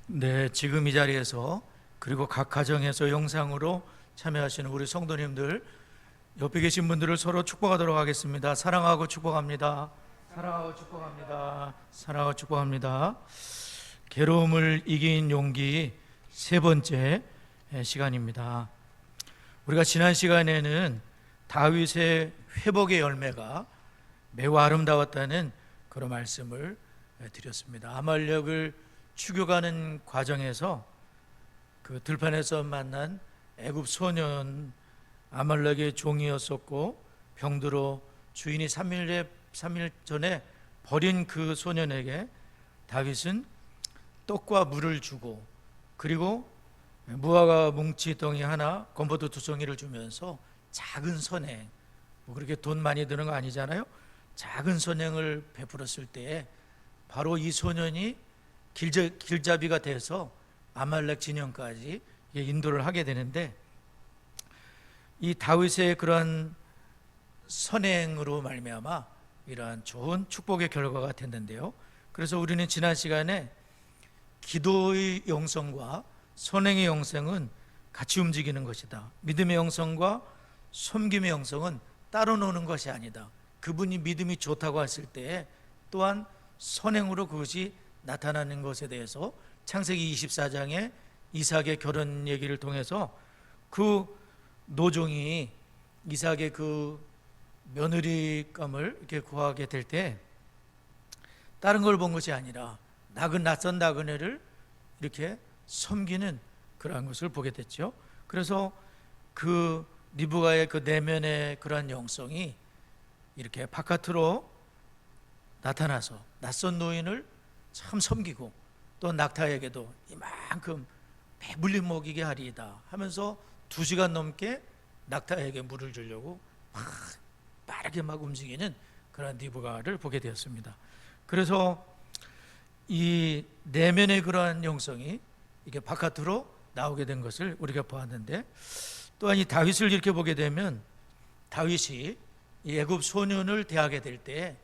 네, 지금 이 자리에서 그리고 각 가정에서 영상으로 참여하시는 우리 성도님들, 옆에 계신 분들을 서로 축복하도록 하겠습니다. 사랑하고 축복합니다. 사랑하고 축복합니다. 사랑하고 축복합니다. 괴로움을 이긴 용기 세 번째 시간입니다. 우리가 지난 시간에는 다윗의 회복의 열매가 매우 아름다웠다는 그런 말씀을 드렸습니다. 아말렉을 추격하는 과정에서 그 들판에서 만난 애굽 소년, 아말렉의 종이었었고 병들어 주인이 3일 전에 버린 그 소년에게 다윗은 떡과 물을 주고, 그리고 무화과 뭉치덩이 하나, 건포도 2송이를 주면서 작은 선행, 뭐 그렇게 돈 많이 드는 거 아니잖아요. 작은 선행을 베풀었을 때에 바로 이 소년이 길잡이가 돼서 아말렉 진영까지 인도를 하게 되는데, 이 다윗의 그러한 선행으로 말미암아 이러한 좋은 축복의 결과가 됐는데요. 그래서 우리는 지난 시간에 기도의 영성과 선행의 영성은 같이 움직이는 것이다. 믿음의 영성과 섬김의 영성은 따로 노는 것이 아니다. 그분이 믿음이 좋다고 했을 때 또한 선행으로 그것이 나타나는 것에 대해서 창세기 24장에 이삭의 결혼 얘기를 통해서 그 노종이 이삭의 그 며느리감을 이렇게 구하게 될 때 다른 걸 본 것이 아니라 낯선 나그네를 이렇게 섬기는 그러한 것을 보게 됐죠. 그래서 그 리브가의 그 내면의 그러한 영성이 이렇게 바깥으로 나타나서 낯선 노인을 참 섬기고, 또 낙타에게도 이만큼 배불리 먹이게 하리이다 하면서 2시간 넘게 낙타에게 물을 주려고 빠르게 막 움직이는 그런 리브가를 보게 되었습니다. 그래서 이 내면의 그러한 영성이 이게 바깥으로 나오게 된 것을 우리가 보았는데, 또한 이 다윗을 이렇게 보게 되면 다윗이 이 애굽 소년을 대하게 될 때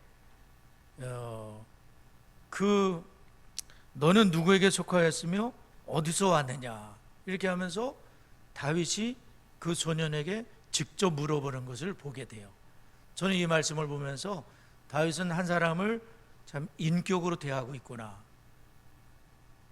너는 누구에게 속하였으며 어디서 왔느냐 이렇게 하면서 다윗이 그 소년에게 직접 물어보는 것을 보게 돼요. 저는 이 말씀을 보면서 다윗은 한 사람을 참 인격으로 대하고 있구나.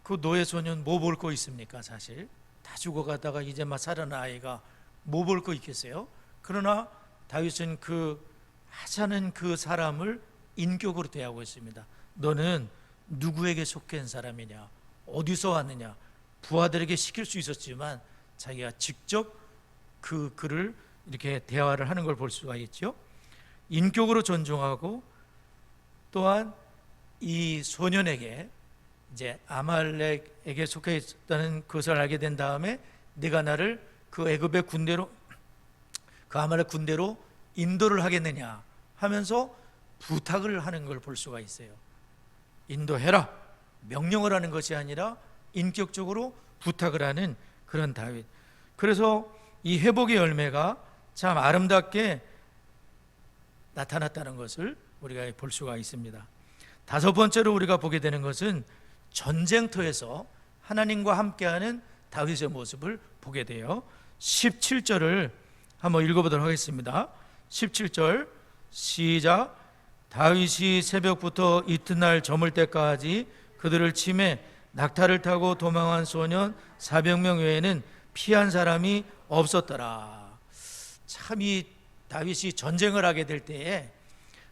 그 노예 소년 뭐 볼 거 있습니까? 사실 다 죽어가다가 이제 막 살아난 아이가 뭐 볼 거 있겠어요? 그러나 다윗은 그 하찮은 그 사람을 인격으로 대하고 있습니다. 너는 누구에게 속한 사람이냐, 어디서 왔느냐. 부하들에게 시킬 수 있었지만 자기가 직접 그를 이렇게 대화를 하는 걸 볼 수가 있죠. 인격으로 존중하고, 또한 이 소년에게 이제 아말렉에게 속해 있다는 것을 알게 된 다음에 네가 나를 그 애굽의 군대로, 그 아말렉 군대로 인도를 하겠느냐 하면서 부탁을 하는 걸 볼 수가 있어요. 인도해라, 명령을 하는 것이 아니라 인격적으로 부탁을 하는 그런 다윗. 그래서 이 회복의 열매가 참 아름답게 나타났다는 것을 우리가 볼 수가 있습니다. 5번째로 우리가 보게 되는 것은 전쟁터에서 하나님과 함께하는 다윗의 모습을 보게 돼요. 17절을 한번 읽어보도록 하겠습니다. 17절 시작. 다윗이 새벽부터 이튿날 저물 때까지 그들을 치매 낙타를 타고 도망한 소년 400명 외에는 피한 사람이 없었더라. 참 이 다윗이 전쟁을 하게 될 때에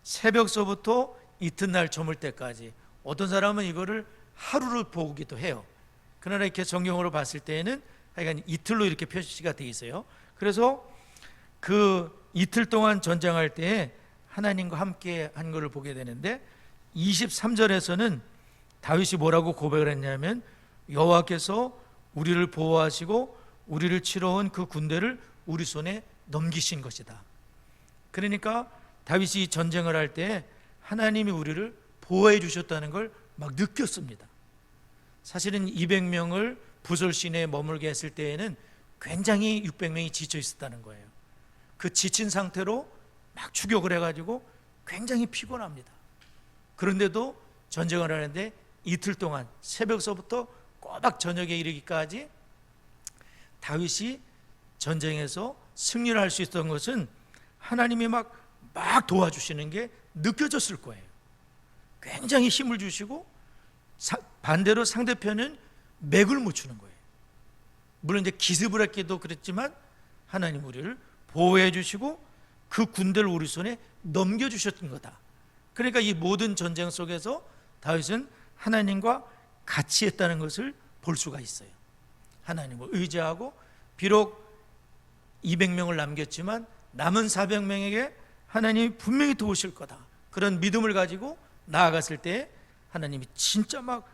새벽서부터 이튿날 저물 때까지, 어떤 사람은 이거를 하루를 보기도 해요. 그러나 이렇게 성경으로 봤을 때에는 하여간 이틀로 이렇게 표시가 되어 있어요. 그래서 그 이틀 동안 전쟁할 때에 하나님과 함께 한 것을 보게 되는데, 23절에서는 다윗이 뭐라고 고백을 했냐면 여호와께서 우리를 보호하시고 우리를 치러 온 그 군대를 우리 손에 넘기신 것이다. 그러니까 다윗이 전쟁을 할 때 하나님이 우리를 보호해 주셨다는 걸 막 느꼈습니다. 사실은 200명을 부설 시내에 머물게 했을 때에는 굉장히 600명이 지쳐 있었다는 거예요. 그 지친 상태로 막 추격을 해가지고 굉장히 피곤합니다. 그런데도 전쟁을 하는데 이틀 동안 새벽서부터 꼬박 저녁에 이르기까지 다윗이 전쟁에서 승리를 할 수 있었던 것은 하나님이 막 도와주시는 게 느껴졌을 거예요. 굉장히 힘을 주시고 반대로 상대편은 맥을 못 추는 거예요. 물론 이제 기습을 했기도 그랬지만 하나님 우리를 보호해 주시고 그 군대를 우리 손에 넘겨주셨던 거다. 그러니까 이 모든 전쟁 속에서 다윗은 하나님과 같이 했다는 것을 볼 수가 있어요. 하나님을 의지하고 비록 200명을 남겼지만 남은 400명에게 하나님이 분명히 도우실 거다. 그런 믿음을 가지고 나아갔을 때 하나님이 진짜 막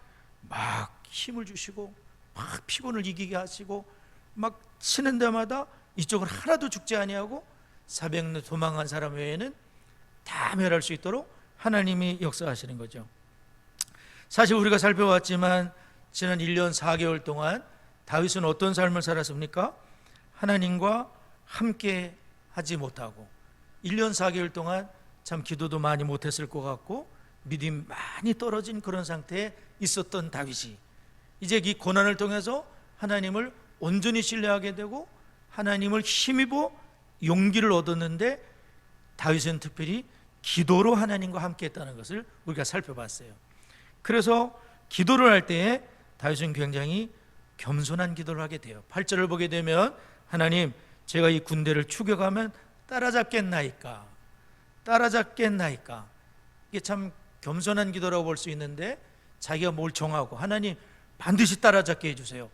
힘을 주시고 막 피곤을 이기게 하시고 막 치는 데마다 이쪽은 하나도 죽지 아니하고 400명 도망간 사람 외에는 다 멸할 수 있도록 하나님이 역사하시는 거죠. 사실 우리가 살펴봤지만 지난 1년 4개월 동안 다윗은 어떤 삶을 살았습니까? 하나님과 함께 하지 못하고 1년 4개월 동안 참 기도도 많이 못했을 것 같고 믿음이 많이 떨어진 그런 상태에 있었던 다윗이 이제 이 고난을 통해서 하나님을 온전히 신뢰하게 되고 하나님을 힘입어 용기를 얻었는데 다윗은 특별히 기도로 하나님과 함께 했다는 것을 우리가 살펴봤어요. 그래서 기도를 할 때에 다윗은 굉장히 겸손한 기도를 하게 돼요. 8절을 보게 되면 하나님 제가 이 군대를 추격하면 따라잡겠나이까 이게 참 겸손한 기도라고 볼 수 있는데 자기가 뭘 정하고 하나님 반드시 따라잡게 해주세요,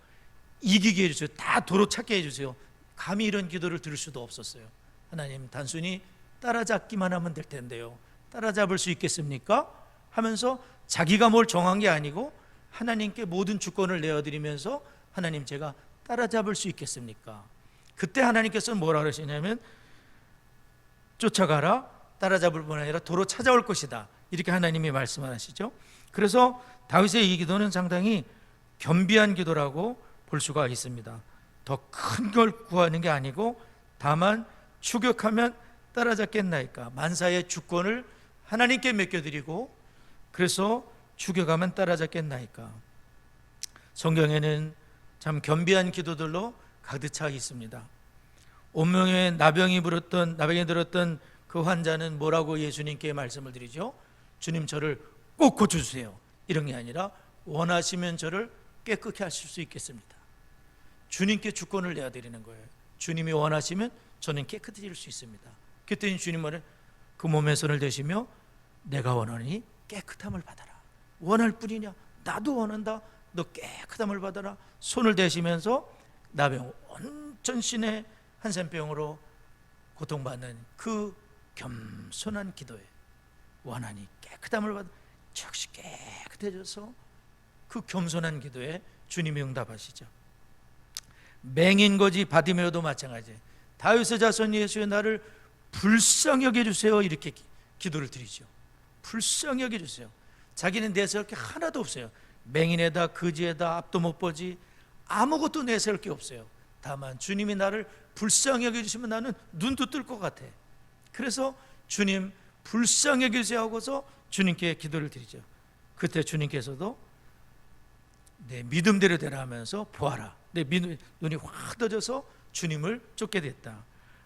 이기게 해주세요, 다 도로 찾게 해주세요, 감히 이런 기도를 들을 수도 없었어요. 하나님 단순히 따라잡기만 하면 될 텐데요, 따라잡을 수 있겠습니까? 하면서 자기가 뭘 정한 게 아니고 하나님께 모든 주권을 내어드리면서 하나님 제가 따라잡을 수 있겠습니까? 그때 하나님께서는 뭐라 그러시냐면 쫓아가라, 따라잡을 뿐 아니라 도로 찾아올 것이다, 이렇게 하나님이 말씀하시죠. 그래서 다윗의 이 기도는 상당히 겸비한 기도라고 볼 수가 있습니다. 더 큰 걸 구하는 게 아니고 다만 추격하면 따라잡겠나이까, 만사의 주권을 하나님께 맡겨드리고 그래서 추격하면 따라잡겠나이까. 성경에는 참 겸비한 기도들로 가득 차 있습니다. 온몸에 나병이 들었던 그 환자는 뭐라고 예수님께 말씀을 드리죠? 주님 저를 꼭 고쳐주세요, 이런 게 아니라 원하시면 저를 깨끗게 하실 수 있겠습니다. 주님께 주권을 내어드리는 거예요. 주님이 원하시면 저는 깨끗해질 수 있습니다. 그랬더니 주님 말은 그 몸에 손을 대시며 내가 원하니 깨끗함을 받아라. 원할 뿐이냐? 나도 원한다. 너 깨끗함을 받아라. 손을 대시면서 나병 온전신의 한센병으로 고통받는 그 겸손한 기도에 원하니 깨끗함을 받아 즉시 깨끗해져서 그 겸손한 기도에 주님이 응답하시죠. 맹인거지 바디메오도 마찬가지예요. 다윗의 자손 예수의 나를 불쌍히 여겨주세요, 이렇게 기도를 드리죠. 불쌍히 여겨주세요. 자기는 내세울 게 하나도 없어요. 맹인에다 거지에다 앞도 못 보지 아무것도 내세울 게 없어요. 다만 주님이 나를 불쌍히 여겨주시면 나는 눈도 뜰 것 같아. 그래서 주님 불쌍히 여겨주세요 하고서 주님께 기도를 드리죠. 그때 주님께서도 내 믿음대로 되라 하면서 보아라, 내 눈이 확 떠져서 주님을 쫓게 됐다.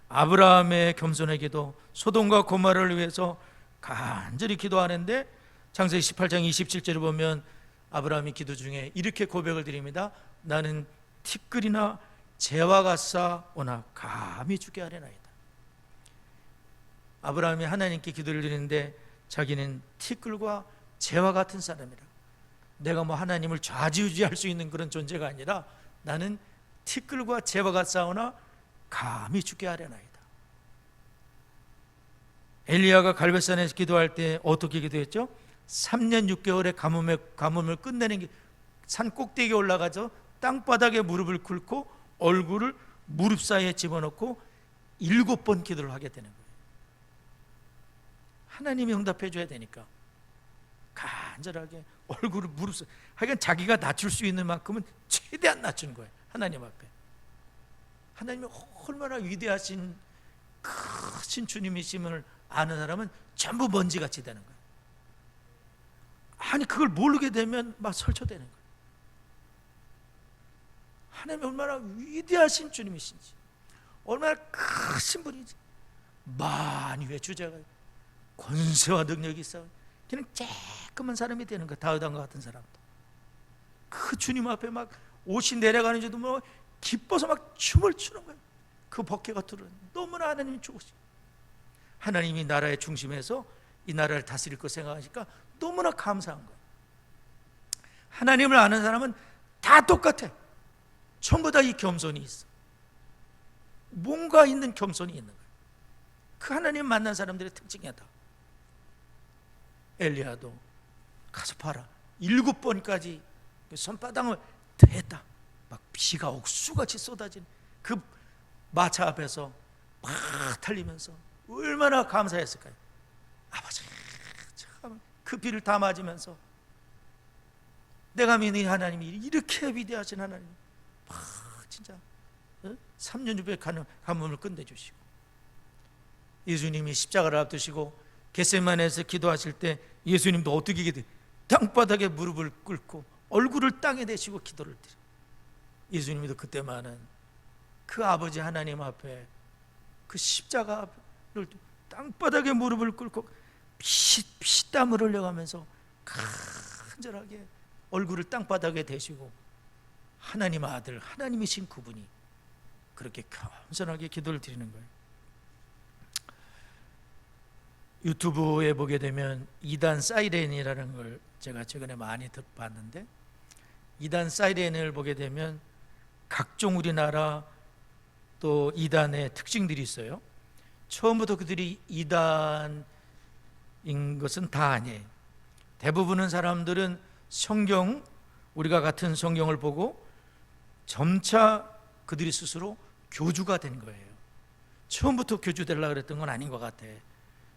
아브라함의 겸손의 기도, 소돔과 고모라를 위해서 간절히 기도하는데 창세기 18장 27절을 보면 아브라함이 기도 중에 이렇게 고백을 드립니다. 나는 티끌이나 재와 같사오나 감히 죽게 하려나이다. 아브라함이 하나님께 기도를 드리는데 자기는 티끌과 재와 같은 사람이라, 내가 뭐 하나님을 좌지우지할 수 있는 그런 존재가 아니라 나는 티끌과 재와 같사오나 감히 죽게 하려나이다. 엘리야가 갈멜산에서 기도할 때 어떻게 기도했죠? 3년 6개월의 가뭄을 끝내는 게 산 꼭대기에 올라가서 땅바닥에 무릎을 꿇고 얼굴을 무릎 사이에 집어넣고 7번 기도를 하게 되는 거예요. 하나님이 응답해 줘야 되니까 간절하게 얼굴을 무릎 사이에, 하여간 자기가 낮출 수 있는 만큼은 최대한 낮춘 거예요. 하나님 앞에. 하나님이 얼마나 위대하신 크신 주님이심을 아는 사람은 전부 먼지같이 되는 거예요. 아니 그걸 모르게 되면 막 설쳐되는 거예요. 하나님이 얼마나 위대하신 주님이신지, 얼마나 크신 분인지 만유의 주제가 권세와 능력이 있어. 그냥 쬐끄만 사람이 되는 거야. 다윗 왕 같은 사람도 그 주님 앞에 막 옷이 내려가는 줄도 뭐 기뻐서 막 춤을 추는 거예요. 그 법궤가 들어오는, 너무나 하나님이 좋으시고, 하나님이 나라의 중심에서 이 나라를 다스릴 거 생각하니까 너무나 감사한 거예요. 하나님을 아는 사람은 다 똑같아. 전부 다 이 겸손이 있어. 뭔가 있는 겸손이 있는 거예요. 그 하나님 만난 사람들의 특징이야. 다 엘리야도 가서 봐라, 7번까지 손바닥을 대했다. 막 비가 옥수같이 쏟아진 그 마차 앞에서 막 달리면서 얼마나 감사했을까요? 아버지, 참 그 비를 다 맞으면서 내가 믿는 하나님이 이렇게 위대하신 하나님, 진짜 3년 600 가뭄을 끝내주시고, 예수님이 십자가를 앞두시고 겟세마네에서 기도하실 때 예수님도 어떻게 기도해? 땅바닥에 무릎을 꿇고 얼굴을 땅에 대시고 기도를 드려. 예수님도 그때만은 그 아버지 하나님 앞에 그 십자가를 땅바닥에 무릎을 꿇고 피땀을 흘려가면서 간절하게 얼굴을 땅바닥에 대시고, 하나님 아들, 하나님이신 그분이 그렇게 겸손하게 기도를 드리는 거예요. 유튜브에 보게 되면 이단 사이렌이라는 걸 제가 최근에 많이 봤는데, 이단 사이렌을 보게 되면 각종 우리나라 또 이단의 특징들이 있어요. 처음부터 그들이 이단인 것은 다 아니에요. 대부분은 사람들은 성경, 우리가 같은 성경을 보고 점차 그들이 스스로 교주가 된 거예요. 처음부터 교주 되려고 그랬던 건 아닌 것 같아.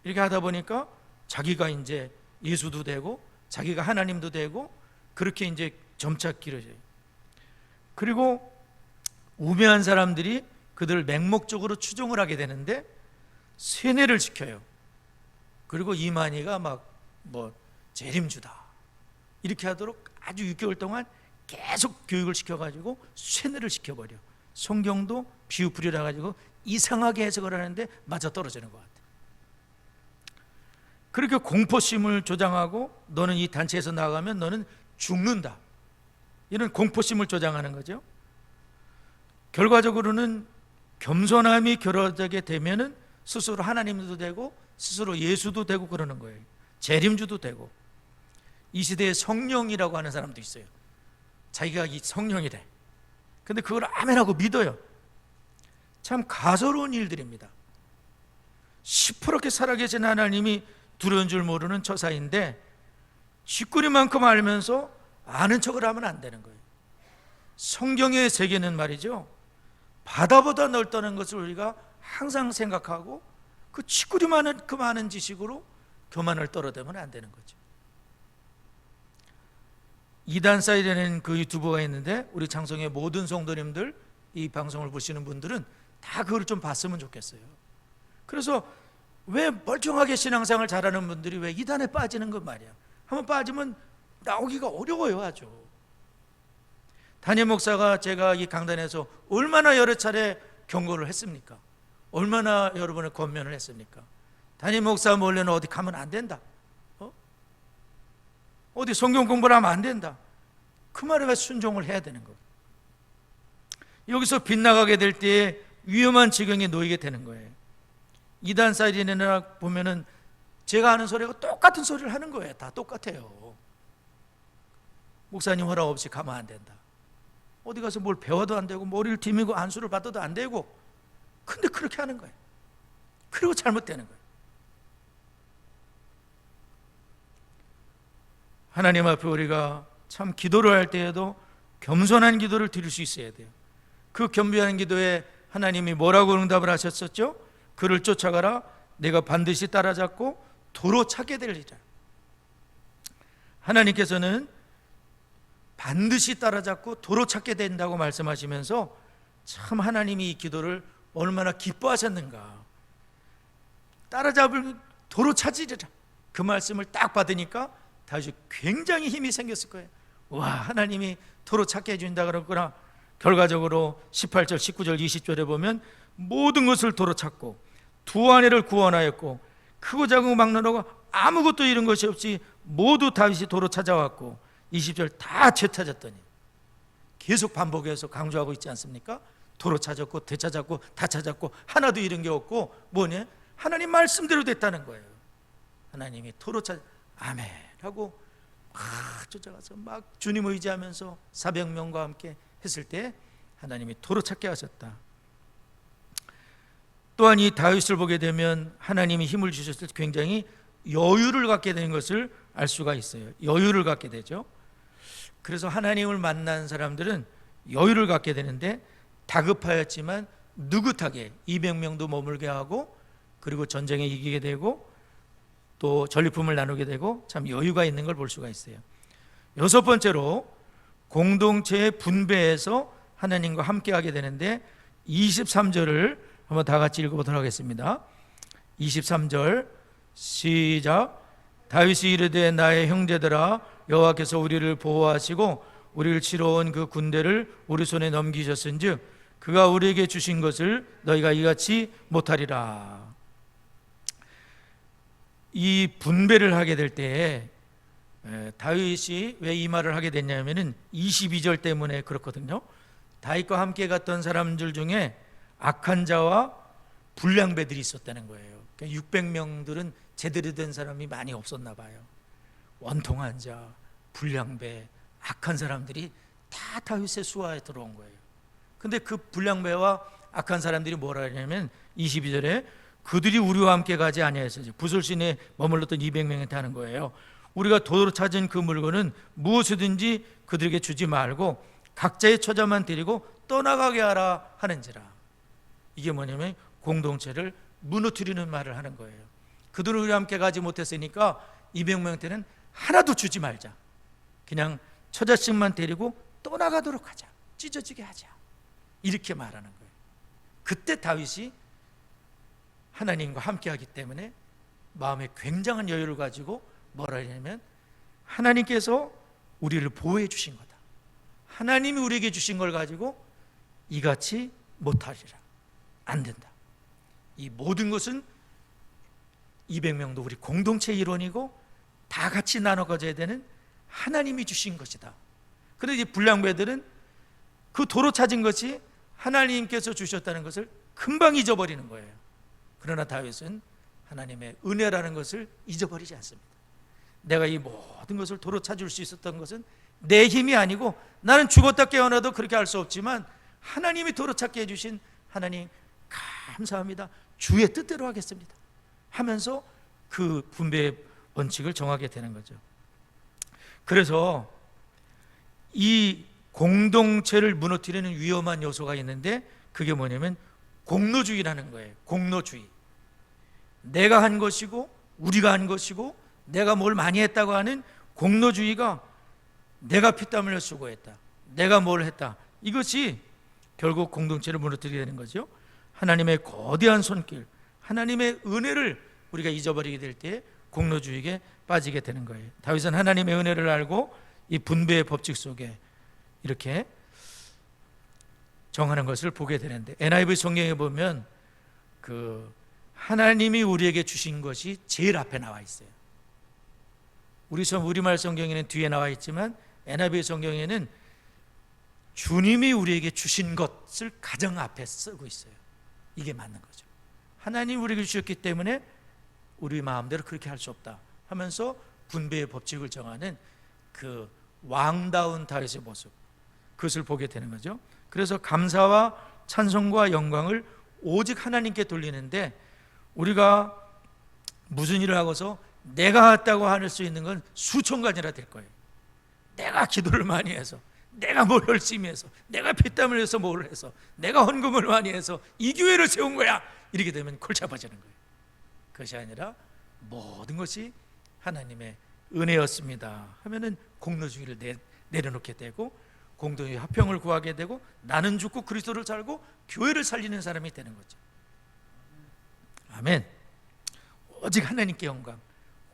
이렇게 하다 보니까 자기가 이제 예수도 되고 자기가 하나님도 되고 그렇게 이제 점차 길어져요. 그리고 우매한 사람들이 그들을 맹목적으로 추종을 하게 되는데 세뇌를 시켜요. 그리고 이만희가 막 뭐 재림주다 이렇게 하도록 아주 6개월 동안 계속 교육을 시켜가지고 세뇌를 시켜버려. 성경도 비유풀이라 가지고 이상하게 해석을 하는데 맞아 떨어지는 것 같아. 그렇게 공포심을 조장하고 너는 이 단체에서 나가면 너는 죽는다, 이런 공포심을 조장하는 거죠. 결과적으로는 겸손함이 결여되게 되면은 스스로 하나님도 되고 스스로 예수도 되고 그러는 거예요. 재림주도 되고. 이 시대에 성령이라고 하는 사람도 있어요. 자기가 이 성령이래. 근데 그걸 아멘하고 믿어요. 참 가소로운 일들입니다. 시퍼렇게 살아계신 하나님이 두려운 줄 모르는 처사인데 쥐꼬리만큼 알면서 아는 척을 하면 안 되는 거예요. 성경의 세계는 말이죠, 바다보다 넓다는 것을 우리가 항상 생각하고 그 쥐꼬리만한 그 많은 지식으로 교만을 떨어대면 안 되는 거죠. 이단 사이렌은 그 유튜버가 있는데 우리 장성의 모든 성도님들, 이 방송을 보시는 분들은 다 그걸 좀 봤으면 좋겠어요. 그래서 왜 멀쩡하게 신앙생활 잘하는 분들이 왜 이단에 빠지는 건 말이야. 한번 빠지면 나오기가 어려워요. 아주. 담임 목사가 제가 이 강단에서 얼마나 여러 차례 경고를 했습니까? 얼마나 여러분의 권면을 했습니까? 담임 목사 몰래는 어디 가면 안 된다, 어디 성경 공부를 하면 안 된다. 그 말에 왜 순종을 해야 되는 거예요? 여기서 빗나가게 될 때에 위험한 지경에 놓이게 되는 거예요. 이단 사이렌이나 보면은 제가 하는 소리하고 똑같은 소리를 하는 거예요. 다 똑같아요. 목사님 허락 없이 가면 안 된다, 어디 가서 뭘 배워도 안 되고 머리를 디미고 안수를 받아도 안 되고, 근데 그렇게 하는 거예요. 그리고 잘못되는 거예요. 하나님 앞에 우리가 참 기도를 할 때에도 겸손한 기도를 드릴 수 있어야 돼요. 그 겸비한 기도에 하나님이 뭐라고 응답을 하셨었죠? 그를 쫓아가라, 내가 반드시 따라잡고 도로 찾게 되리라. 하나님께서는 반드시 따라잡고 도로 찾게 된다고 말씀하시면서 참 하나님이 이 기도를 얼마나 기뻐하셨는가. 따라잡을 도로 찾으리라, 그 말씀을 딱 받으니까 다시 굉장히 힘이 생겼을 거예요. 와, 하나님이 도로 찾게 해준다 그러구나. 결과적으로 18절, 19절, 20절에 보면 모든 것을 도로 찾고 두 아내를 구원하였고 크고 작은 막론하고 아무것도 잃은 것이 없이 모두 다윗이 도로 찾아왔고 20절 다 되찾았더니, 계속 반복해서 강조하고 있지 않습니까? 도로 찾았고 되찾았고 다 찾았고 하나도 잃은 게 없고 뭐냐? 하나님 말씀대로 됐다는 거예요. 하나님이 도로 찾 아멘 하고 막 쫓아가서 막 주님 의지하면서 400명과 함께 했을 때 하나님이 도로 찾게 하셨다. 또한 이 다윗을 보게 되면 하나님이 힘을 주셨을 때 굉장히 여유를 갖게 되는 것을 알 수가 있어요. 여유를 갖게 되죠. 그래서 하나님을 만난 사람들은 여유를 갖게 되는데, 다급하였지만 느긋하게 200명도 머물게 하고, 그리고 전쟁에 이기게 되고 또 전리품을 나누게 되고 참 여유가 있는 걸 볼 수가 있어요. 여섯 번째로 공동체의 분배에서 하나님과 함께하게 되는데, 23절을 한번 다 같이 읽어보도록 하겠습니다. 23절 시작. 다윗이 이르되 나의 형제들아, 여호와께서 우리를 보호하시고 우리를 치러 온 그 군대를 우리 손에 넘기셨은즉 그가 우리에게 주신 것을 너희가 이같이 못하리라. 이 분배를 하게 될 때에 다윗이 왜 이 말을 하게 됐냐면은 22절 때문에 그렇거든요. 다윗과 함께 갔던 사람들 중에 악한 자와 불량배들이 있었다는 거예요. 그러니까 600명들은 제대로 된 사람이 많이 없었나 봐요. 원통한 자, 불량배, 악한 사람들이 다 다윗의 수하에 들어온 거예요. 근데 그 불량배와 악한 사람들이 뭐라 하냐면 22절에 그들이 우리와 함께 가지 아니하였으니, 부술신에 머물렀던 200명한테 하는 거예요. 우리가 도로 찾은 그 물건은 무엇이든지 그들에게 주지 말고 각자의 처자만 데리고 떠나가게 하라 하는지라. 이게 뭐냐면 공동체를 무너뜨리는 말을 하는 거예요. 그들은 우리와 함께 가지 못했으니까 200명한테는 하나도 주지 말자. 그냥 처자씩만 데리고 떠나가도록 하자. 찢어지게 하자. 이렇게 말하는 거예요. 그때 다윗이 하나님과 함께하기 때문에 마음에 굉장한 여유를 가지고 뭐라 하냐면, 하나님께서 우리를 보호해 주신 거다. 하나님이 우리에게 주신 걸 가지고 이같이 못하리라. 안 된다. 이 모든 것은 200명도 우리 공동체의 일원이고 다 같이 나눠 가져야 되는 하나님이 주신 것이다. 그런데 이 불량배들은 그 도로 찾은 것이 하나님께서 주셨다는 것을 금방 잊어버리는 거예요. 그러나 다윗은 하나님의 은혜라는 것을 잊어버리지 않습니다. 내가 이 모든 것을 도로 찾을 수 있었던 것은 내 힘이 아니고, 나는 죽었다 깨어나도 그렇게 할 수 없지만 하나님이 도로 찾게 해주신 하나님 감사합니다, 주의 뜻대로 하겠습니다 하면서 그 분배의 원칙을 정하게 되는 거죠. 그래서 이 공동체를 무너뜨리는 위험한 요소가 있는데, 그게 뭐냐면 공로주의라는 거예요. 공로주의. 내가 한 것이고 우리가 한 것이고 내가 뭘 많이 했다고 하는 공로주의가, 내가 피땀 흘려 수고했다, 내가 뭘 했다, 이것이 결국 공동체를 무너뜨리게 되는 거죠. 하나님의 거대한 손길, 하나님의 은혜를 우리가 잊어버리게 될 때 공로주의에 빠지게 되는 거예요. 다윗은 하나님의 은혜를 알고 이 분배의 법칙 속에 이렇게 정하는 것을 보게 되는데, NIV 성경에 보면 그 하나님이 우리에게 주신 것이 제일 앞에 나와 있어요. 우리말 성경에는 뒤에 나와 있지만 NIV 성경에는 주님이 우리에게 주신 것을 가장 앞에 쓰고 있어요. 이게 맞는 거죠. 하나님 우리에게 주셨기 때문에 우리 마음대로 그렇게 할 수 없다 하면서 분배의 법칙을 정하는 그 왕다운 다윗의 모습, 그것을 보게 되는 거죠. 그래서 감사와 찬송과 영광을 오직 하나님께 돌리는데, 우리가 무슨 일을 하고서 내가 했다고 할 수 있는 건 수천 가지나 될 거예요. 내가 기도를 많이 해서, 내가 뭘 열심히 해서, 내가 피땀을 흘려서 뭘 해서, 내가 헌금을 많이 해서 이 교회를 세운 거야, 이렇게 되면 골치 아파지는 거예요. 그것이 아니라 모든 것이 하나님의 은혜였습니다 하면은 공로주의를 내려놓게 되고, 공동의 화평을 구하게 되고, 나는 죽고 그리스도를 살고 교회를 살리는 사람이 되는 거죠. 아멘. 오직 하나님께 영광,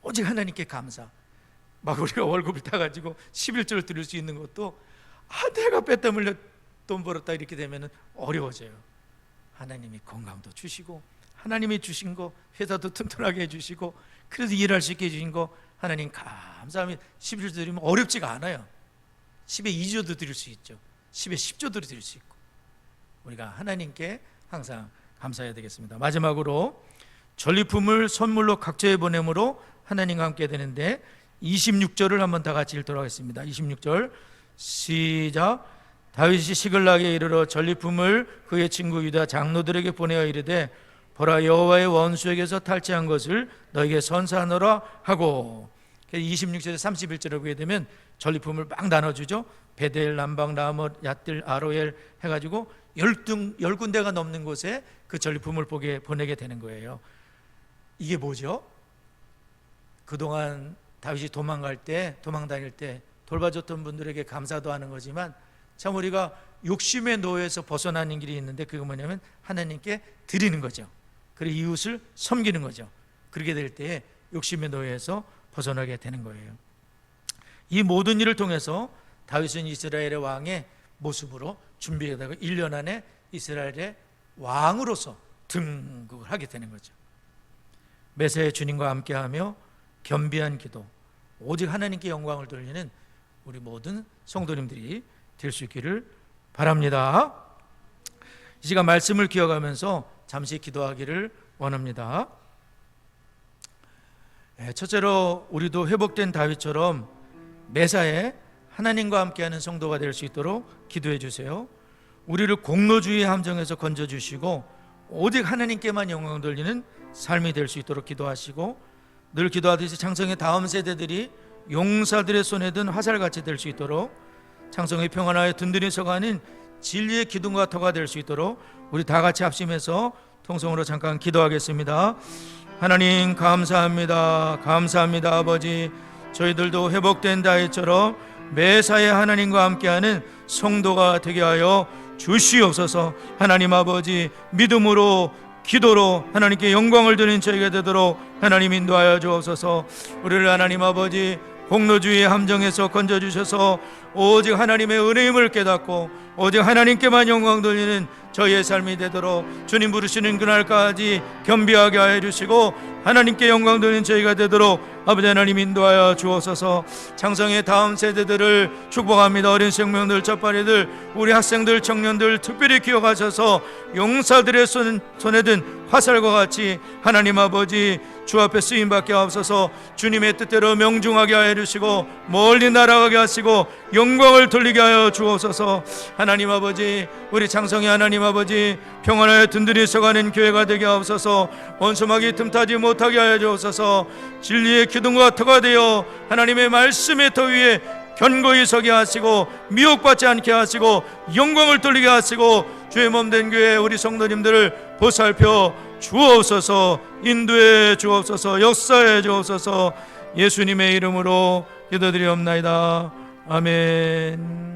오직 하나님께 감사. 막 우리가 월급을 타가지고 11조를 드릴 수 있는 것도 내가 뺐다 물려 돈 벌었다 이렇게 되면 어려워져요. 하나님이 건강도 주시고 하나님이 주신 거 회사도 튼튼하게 해주시고 그래서 일할 수 있게 해주신 거 하나님 감사합니다. 11조 드리면 어렵지가 않아요. 10에 2조도 드릴 수 있죠. 10에 10조도 드릴 수 있고 우리가 하나님께 항상 감사해야 되겠습니다. 마지막으로 전리품을 선물로 각처에 보내므로 하나님과 함께 되는데 26절을 한번 다 같이 읽도록 하겠습니다. 26절 시작. 다윗이 시글락에 이르러 전리품을 그의 친구 유다 장로들에게 보내어 이르되 보라 여호와의 원수에게서 탈취한 것을 너에게 선사하노라 하고 26절에서 31절에 보게 되면 전리품을 막 나눠주죠. 베델, 남방, 라못, 얏들, 아로엘 해가지고 10군데가 넘는 곳에 그 전리품을 보내게 되는 거예요. 이게 뭐죠? 그동안 다윗이 도망 다닐 때 돌봐줬던 분들에게 감사도 하는 거지만 참 우리가 욕심의 노예에서 벗어나는 길이 있는데 그게 뭐냐면 하나님께 드리는 거죠. 그리고 이웃을 섬기는 거죠. 그렇게 될 때에 욕심의 노예에서 벗어나게 되는 거예요. 이 모든 일을 통해서 다윗은 이스라엘의 왕의 모습으로 준비하다가 1년 안에 이스라엘의 왕으로서 등극을 하게 되는 거죠. 메시아의 주님과 함께하며 겸비한 기도, 오직 하나님께 영광을 돌리는 우리 모든 성도님들이 될 수 있기를 바랍니다. 이 시간 말씀을 기억하면서 잠시 기도하기를 원합니다. 첫째로 우리도 회복된 다윗처럼 매사에 하나님과 함께하는 성도가 될 수 있도록 기도해 주세요. 우리를 공로주의 함정에서 건져주시고 오직 하나님께만 영광을 돌리는 삶이 될 수 있도록 기도하시고 늘 기도하듯이 창성의 다음 세대들이 용사들의 손에 든 화살같이 될 수 있도록 창성의 평안하여 든든히 서가는 진리의 기둥과 터가 될 수 있도록 우리 다 같이 합심해서 통성으로 잠깐 기도하겠습니다. 하나님 감사합니다. 감사합니다. 아버지, 저희들도 회복된 다윗처럼 매사에 하나님과 함께하는 성도가 되게 하여 주시옵소서. 하나님 아버지, 믿음으로 기도로 하나님께 영광을 드리는 저희가 되도록 하나님 인도하여 주옵소서. 우리를 하나님 아버지 공로주의의 함정에서 건져주셔서 오직 하나님의 은혜임을 깨닫고 오직 하나님께만 영광 돌리는 저희의 삶이 되도록 주님 부르시는 그날까지 겸비하게 하여 주시고 하나님께 영광 돌리는 저희가 되도록 아버지 하나님 인도하여 주옵소서. 창성의 다음 세대들을 축복합니다. 어린 생명들, 첫발이들, 우리 학생들, 청년들 특별히 기억하셔서 용사들의 손에 든 화살과 같이 하나님 아버지 주 앞에 쓰임받게 하옵소서. 주님의 뜻대로 명중하게 하여 주시고 멀리 날아가게 하시고 영광을 돌리게 하여 주옵소서. 하나님 아버지, 우리 창성의 하나님 아버지 평안하여 든든히 서가는 교회가 되게 하옵소서. 원수막이 틈타지 못하게 하여 주옵소서. 진리의 기둥과 터가 되어 하나님의 말씀의 터 위에 견고히 서게 하시고 미혹받지 않게 하시고 영광을 돌리게 하시고 주의 몸된 교회 우리 성도님들을 보살펴 주옵소서. 인도해 주옵소서. 역사해 주옵소서. 예수님의 이름으로 기도드리옵나이다. 아멘.